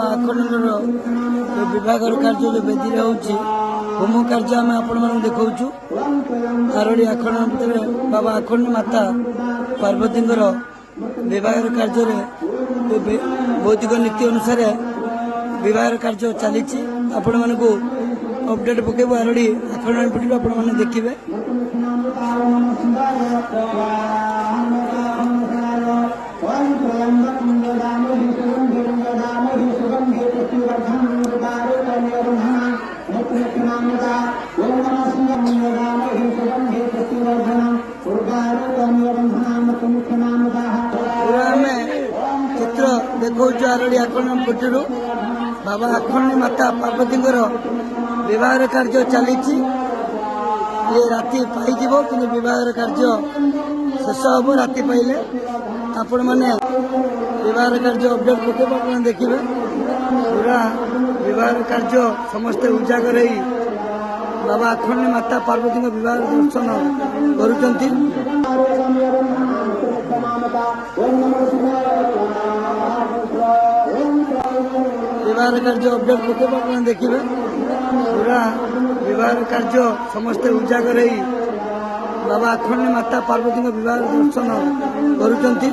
आखंडर विभागर कार्य जो बेदी होम कार्य आम आपण मैं देखा आरड़ी आखंड भितर बाबा आखंड माता पार्वती विवाह कार्य भौतिक नीति अनुसार विवाह कार्य चली आपण मानक अपडेट पकेब आरड़ी आखंड पीठ आपण मैंने देखिए। चित्र देखो आरड़ी आखंड पीठ बाबा आखंड माता पार्वती विवाह कार्य चली ये राति पाई कि विवाह कार्य शेष हम राति पाइले आपण मैंने विवाह कार्य अपडेट पकेब देखिए पूरा विवाह कार्य समस्ते उजागर बाबा आखंड माता पार्वती विवाह दर्शन करुँच। विवाह कार्य अपडेट पकेब देखिए पूरा विवाह कार्य समस्ते उजागर बाबा आखंड माता पार्वती विवाह दर्शन करुँच।